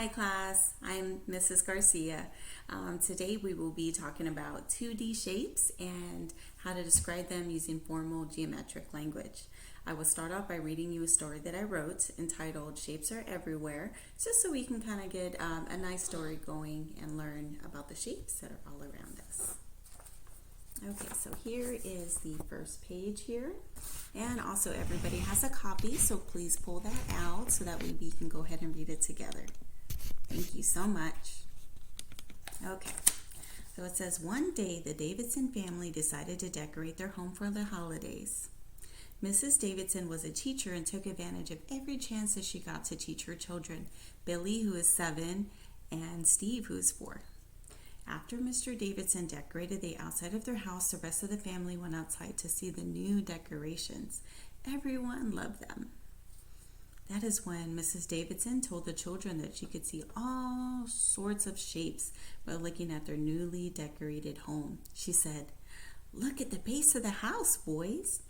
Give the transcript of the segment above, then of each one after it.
Hi class, I'm Mrs. Garcia. Today we will be talking about 2D shapes and how to describe them using formal geometric language. I will start off by reading you a story that I wrote entitled Shapes Are Everywhere, just so we can kind of get a nice story going and learn about the shapes that are all around us. Okay, so here is the first page here. And also everybody has a copy, so please pull that out so that we can go ahead and read it together. Thank you so much. Okay, so it says, one day the Davidson family decided to decorate their home for the holidays. Mrs. Davidson was a teacher and took advantage of every chance that she got to teach her children, Billy, who is 7, and Steve, who is 4. After Mr. Davidson decorated the outside of their house, the rest of the family went outside to see the new decorations. Everyone loved them. That is when Mrs. Davidson told the children that she could see all sorts of shapes by looking at their newly decorated home. She said, "Look at the base of the house, boys.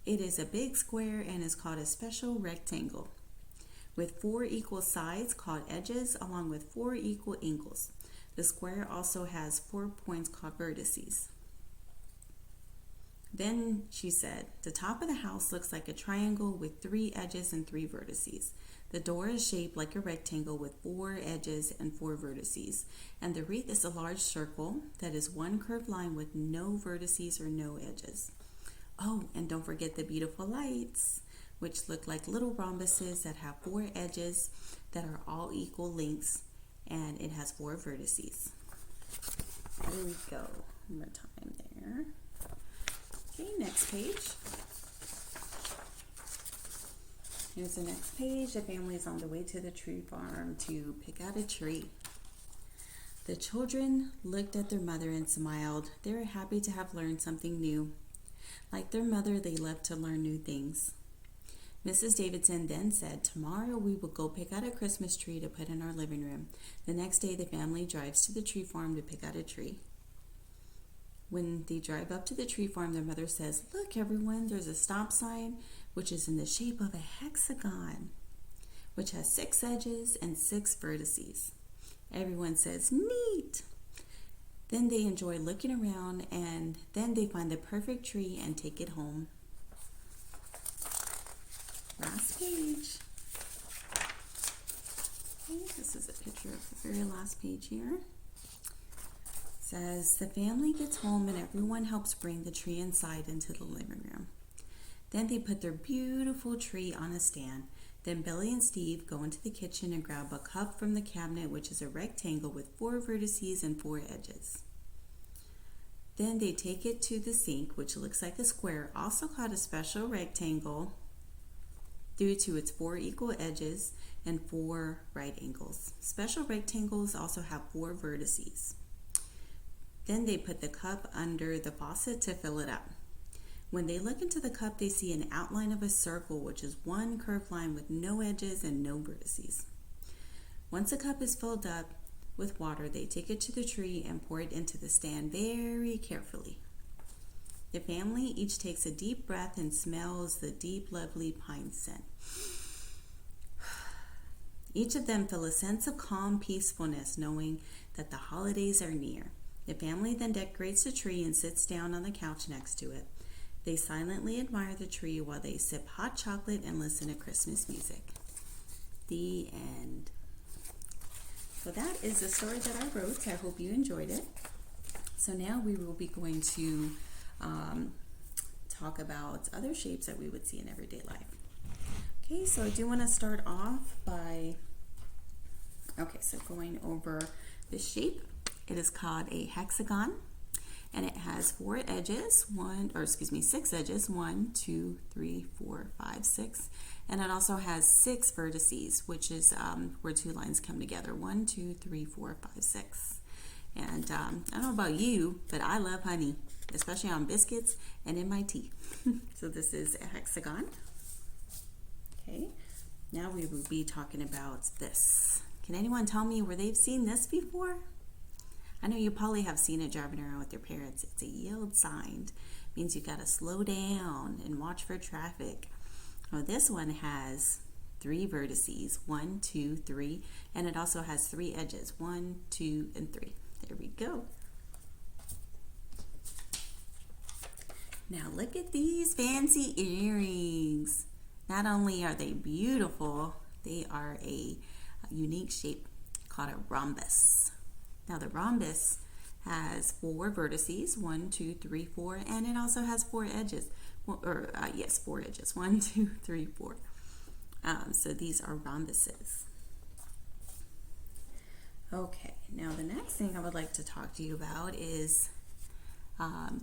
It is a big square and is called a special rectangle, with 4 equal sides called edges, along with 4 equal angles. The square also has 4 points called vertices." Then she said, "The top of the house looks like a triangle with 3 edges and 3 vertices. The door is shaped like a rectangle with 4 edges and 4 vertices. And the wreath is a large circle that is one curved line with no vertices or no edges. Oh, and don't forget the beautiful lights, which look like little rhombuses that have 4 edges that are all equal lengths, and it has 4 vertices." There we go. One more time there. Okay, next page. Here's the next page. The family is on the way to the tree farm to pick out a tree. The children looked at their mother and smiled. They were happy to have learned something new. Like their mother, they loved to learn new things. Mrs. Davidson then said, "Tomorrow we will go pick out a Christmas tree to put in our living room." The next day, the family drives to the tree farm to pick out a tree. When they drive up to the tree farm, their mother says, "Look, everyone, there's a stop sign, which is in the shape of a hexagon, which has 6 edges and 6 vertices." Everyone says, "Neat." Then they enjoy looking around, and then they find the perfect tree and take it home. Last page. Okay, this is a picture of the very last page here. Says, the family gets home and everyone helps bring the tree inside into the living room. Then they put their beautiful tree on a stand. Then Billy and Steve go into the kitchen and grab a cup from the cabinet, which is a rectangle with 4 vertices and 4 edges. Then they take it to the sink, which looks like a square, also called a special rectangle due to its 4 equal edges and 4 right angles. Special rectangles also have 4 vertices. Then they put the cup under the faucet to fill it up. When they look into the cup, they see an outline of a circle, which is one curved line with no edges and no vertices. Once the cup is filled up with water, they take it to the tree and pour it into the stand very carefully. The family each takes a deep breath and smells the deep, lovely pine scent. Each of them feel a sense of calm peacefulness, knowing that the holidays are near. The family then decorates the tree and sits down on the couch next to it. They silently admire the tree while they sip hot chocolate and listen to Christmas music. The end. So that is the story that I wrote. I hope you enjoyed it. So now we will be going to talk about other shapes that we would see in everyday life. Okay, so I do want to start off by, going over the shape. It is called a hexagon, and it has 4 edges, 6 edges, 1, 2, 3, 4, 5, 6, and it also has 6 vertices, which is where 2 lines come together, 1, 2, 3, 4, 5, 6. And I don't know about you, but I love honey, especially on biscuits and in my tea. So this is a hexagon. Okay, now we will be talking about this. Can anyone tell me where they've seen this before? I know you probably have seen it driving around with your parents. It's a yield sign. It means you gotta slow down and watch for traffic. Well, this one has 3 vertices, 1, 2, 3, and it also has 3 edges, 1, 2, and 3. There we go. Now look at these fancy earrings. Not only are they beautiful, they are a unique shape called a rhombus. Now the rhombus has 4 vertices, 1, 2, 3, 4, and it also has 4 edges. Yes, 4 edges, 1, 2, 3, 4. So these are rhombuses. Okay, now the next thing I would like to talk to you about is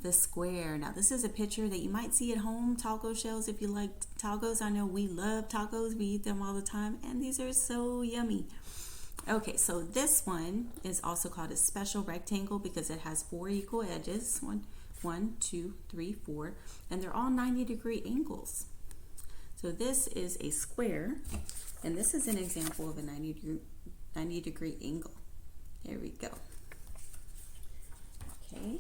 the square. Now this is a picture that you might see at home, taco shells if you like tacos. I know we love tacos, we eat them all the time, and these are so yummy. Okay, so this one is also called a special rectangle because it has 4 equal edges, 1, 2, 3, 4, and they're all 90-degree angles. So this is a square, and this is an example of a 90-degree angle. There we go. Okay,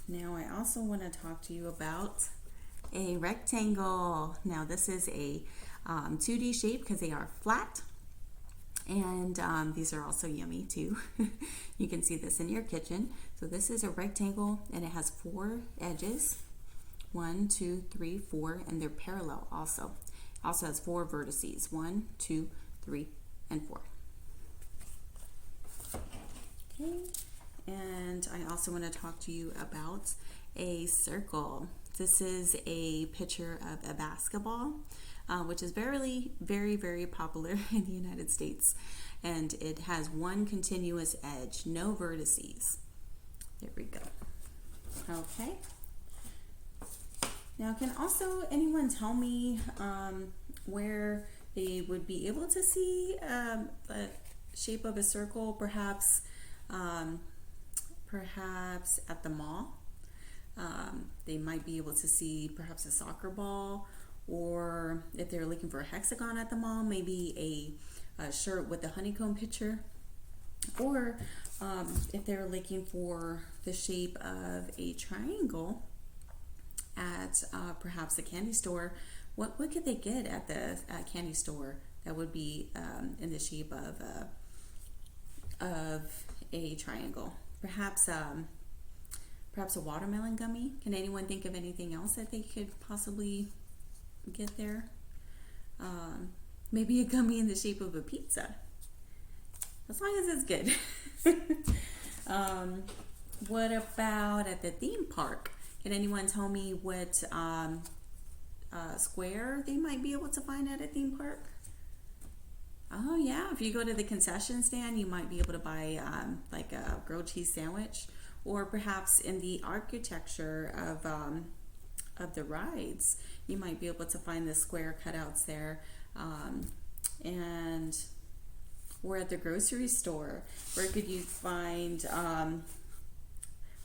now I also want to talk to you about a rectangle. Now this is a 2D shape because they are flat, and these are also yummy too. You can see this in your kitchen. So this is a rectangle, and it has 4 edges, 1, 2, 3, 4, and they're parallel also. Also has 4 vertices, 1, 2, 3, and 4. Okay, and I also want to talk to you about a circle. This is a picture of a basketball, which is very, very popular in the United States. And it has 1 continuous edge, no vertices. There we go. Okay. Now, can also anyone tell me where they would be able to see the shape of a circle, perhaps at the mall? They might be able to see perhaps a soccer ball, or if they're looking for a hexagon at the mall, maybe a shirt with a honeycomb picture, or if they're looking for the shape of a triangle at perhaps a candy store, what could they get at the candy store that would be in the shape of a triangle? Perhaps a watermelon gummy. Can anyone think of anything else that they could possibly get there? Maybe a gummy in the shape of a pizza, as long as it's good. What about at the theme park? Can anyone tell me what square they might be able to find at a theme park? Oh yeah, if you go to the concession stand, you might be able to buy like a grilled cheese sandwich, or perhaps in the architecture of the rides, you might be able to find the square cutouts there. And or at the grocery store, where could you find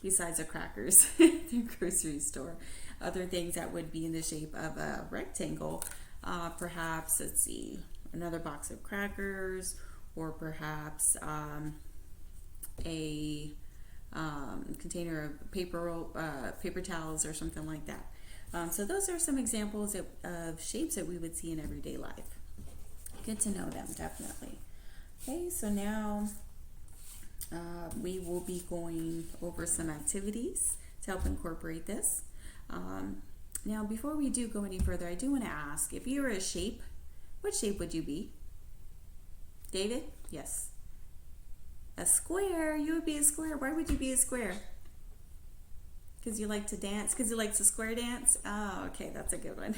besides the crackers, the grocery store, other things that would be in the shape of a rectangle? Perhaps, let's see, another box of crackers, or perhaps a container of paper towels or something like that. So those are some examples of shapes that we would see in everyday life. Good to know them, definitely. Okay, so now we will be going over some activities to help incorporate this. Now, before we do go any further, I do want to ask, if you were a shape, what shape would you be? David? Yes. A square. You would be a square. Why would you be a square? Because you like to dance? Because you like to square dance? Oh, okay, that's a good one.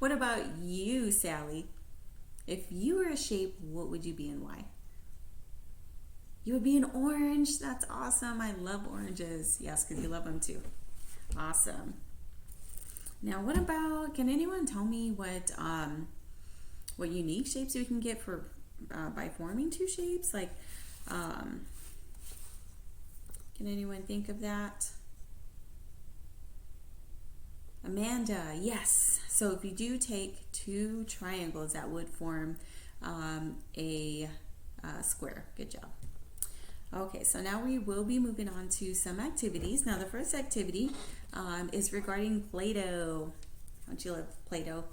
What about you, Sally? If you were a shape, what would you be and why? You would be an orange. That's awesome. I love oranges. Yes, because you love them too. Awesome. Now, what about, can anyone tell me what unique shapes we can get for by forming 2 shapes? Like, can anyone think of that? Amanda, yes. So if you do take 2 triangles, that would form a square. Good job. Okay, so now we will be moving on to some activities. Now the first activity is regarding Play-Doh. Don't you love Play-Doh?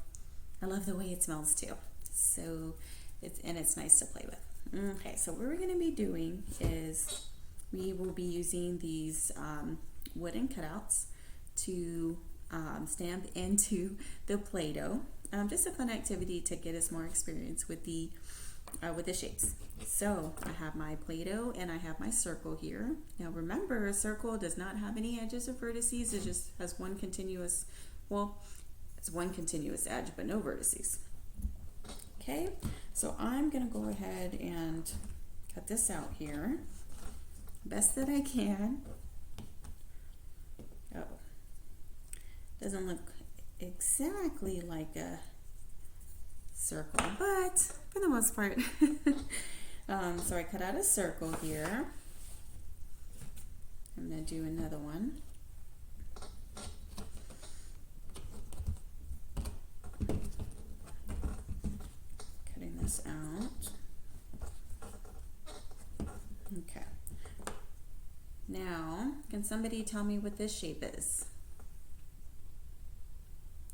I love the way it smells too. So it's nice to play with. Okay, so what we're going to be doing is we will be using these wooden cutouts to stamp into the Play-Doh. Just a fun activity to get us more experience with the shapes. So I have my Play-Doh and I have my circle here. Now remember, a circle does not have any edges or vertices. It just has one continuous, well, it's one continuous edge, but no vertices. Okay, so I'm gonna go ahead and cut this out here, best that I can. Oh, doesn't look exactly like a circle, but for the most part. So I cut out a circle here. I'm going to do another one. Cutting this out. Okay. Now, can somebody tell me what this shape is?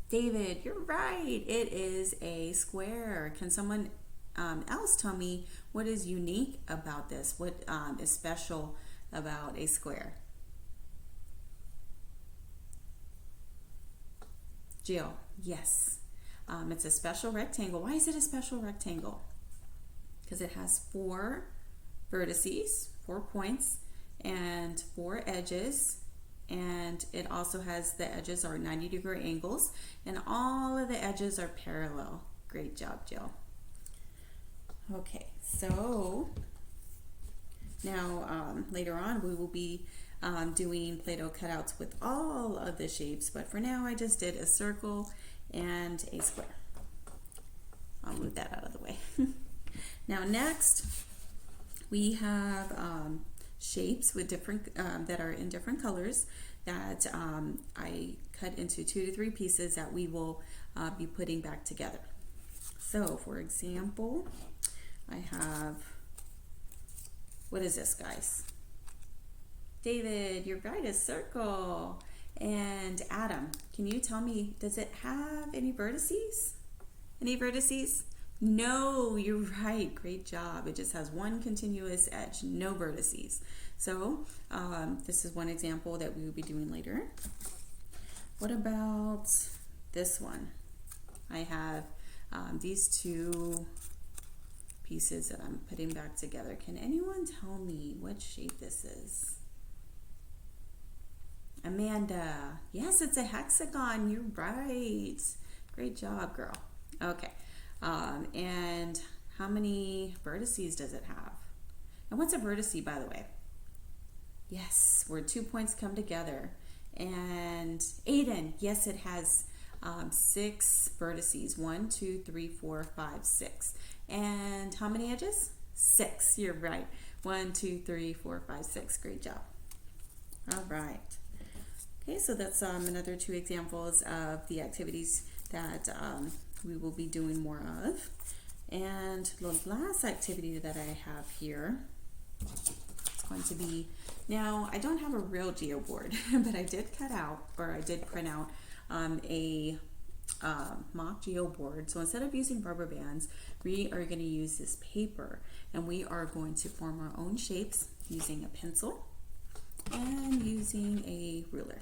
David, you're right. It is a square. Can someone else tell me what is unique about this? What is special about a square? Jill, yes. It's a special rectangle. Why is it a special rectangle? Because it has 4 vertices, 4 points, and 4 edges. And it also has, the edges are 90-degree angles, and all of the edges are parallel. Great job, Jill. Okay, so now later on we will be doing Play-Doh cutouts with all of the shapes, but for now I just did a circle and a square. I'll move that out of the way. Now next we have shapes with different that are in different colors that I cut into 2 to 3 pieces that we will be putting back together. So for example, I have, what is this, guys? David, you're right, a circle. And Adam, can you tell me, does it have any vertices? Any vertices? No, you're right. Great job. It just has one continuous edge, no vertices. So this is one example that we will be doing later. What about this one? I have these 2 pieces that I'm putting back together. Can anyone tell me what shape this is? Amanda, yes, it's a hexagon. You're right. Great job, girl. Okay. And how many vertices does it have? And what's a vertice, by the way? Yes, where 2 points come together. And Aiden, yes, it has 6 vertices. 1, 2, 3, 4, 5, 6. And how many edges? 6. You're right. 1, 2, 3, 4, 5, 6. Great job. All right. Okay, so that's another 2 examples of the activities that we will be doing more of. And the last activity that I have here is going to be, now I don't have a real geoboard, but I did cut out, or I did print out a mock geoboard. So instead of using rubber bands, we are going to use this paper, and we are going to form our own shapes using a pencil and using a ruler.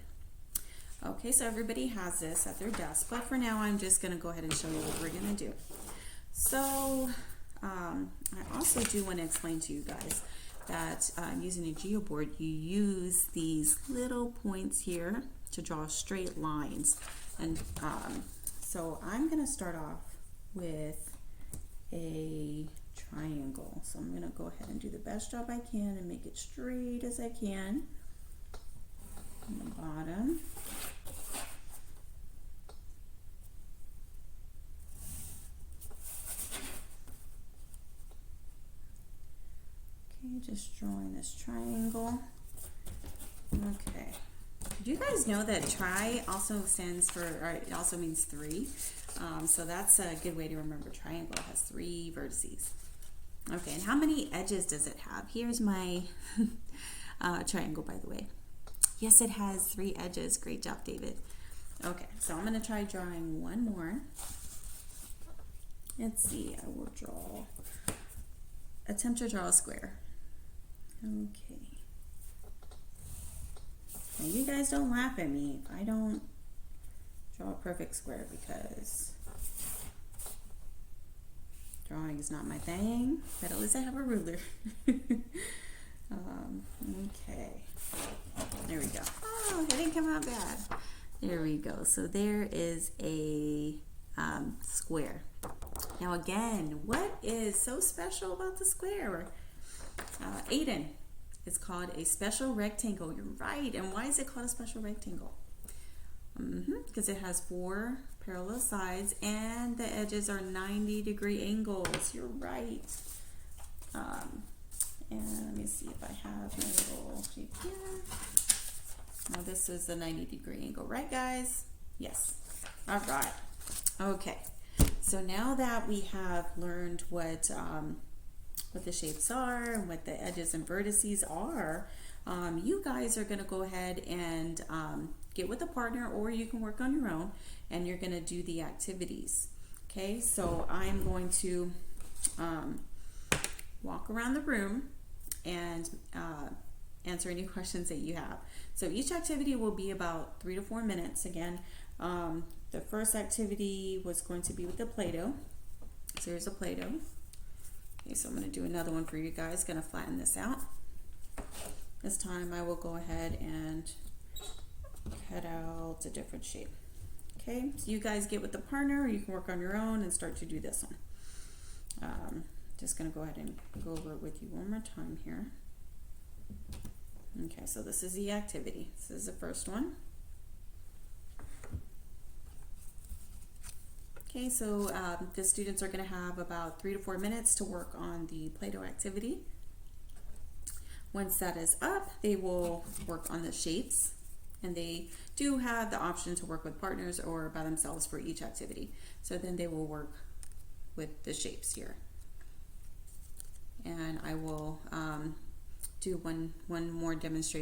Okay, so everybody has this at their desk, but for now I'm just going to go ahead and show you what we're going to do. So I also do want to explain to you guys that using a geoboard, you use these little points here to draw straight lines. And so I'm going to start off with a triangle. So I'm going to go ahead and do the best job I can and make it straight as I can on the bottom. Okay, just drawing this triangle. Okay. Do you guys know that tri also stands for, or it also means 3? So that's a good way to remember. Triangle has 3 vertices. Okay, and how many edges does it have? Here's my triangle, by the way. Yes, it has 3 edges. Great job, David. Okay, so I'm going to try drawing one more. Let's see, I will attempt to draw a square. Okay. Now you guys don't laugh at me if I don't draw a perfect square, because drawing is not my thing, but at least I have a ruler. Okay, there we go. Oh, it didn't come out bad. There we go. So there is a square. Now again, what is so special about the square? Aiden, it's called a special rectangle. You're right. And why is it called a special rectangle? Because it has 4 parallel sides and the edges are 90-degree angles. You're right. And let me see if I have my little shape here. Now this is a 90-degree angle, right guys? Yes. All right. Okay. So now that we have learned what the shapes are and what the edges and vertices are, you guys are going to go ahead and get with a partner, or you can work on your own, and you're going to do the activities. Okay, so I'm going to walk around the room and answer any questions that you have. So each activity will be about 3 to 4 minutes. Again, the first activity was going to be with the Play-Doh. So here's a Play-Doh. Okay, so I'm going to do another one for you guys. Going to flatten this out. This time I will go ahead and cut out a different shape. Okay, so you guys get with the partner, or you can work on your own and start to do this one. Just going to go ahead and go over it with you one more time here. Okay, so this is the activity. This is the first one. Okay, so the students are going to have about 3 to 4 minutes to work on the Play-Doh activity. Once that is up, they will work on the shapes, and they do have the option to work with partners or by themselves for each activity. So then they will work with the shapes here. And I will do one more demonstration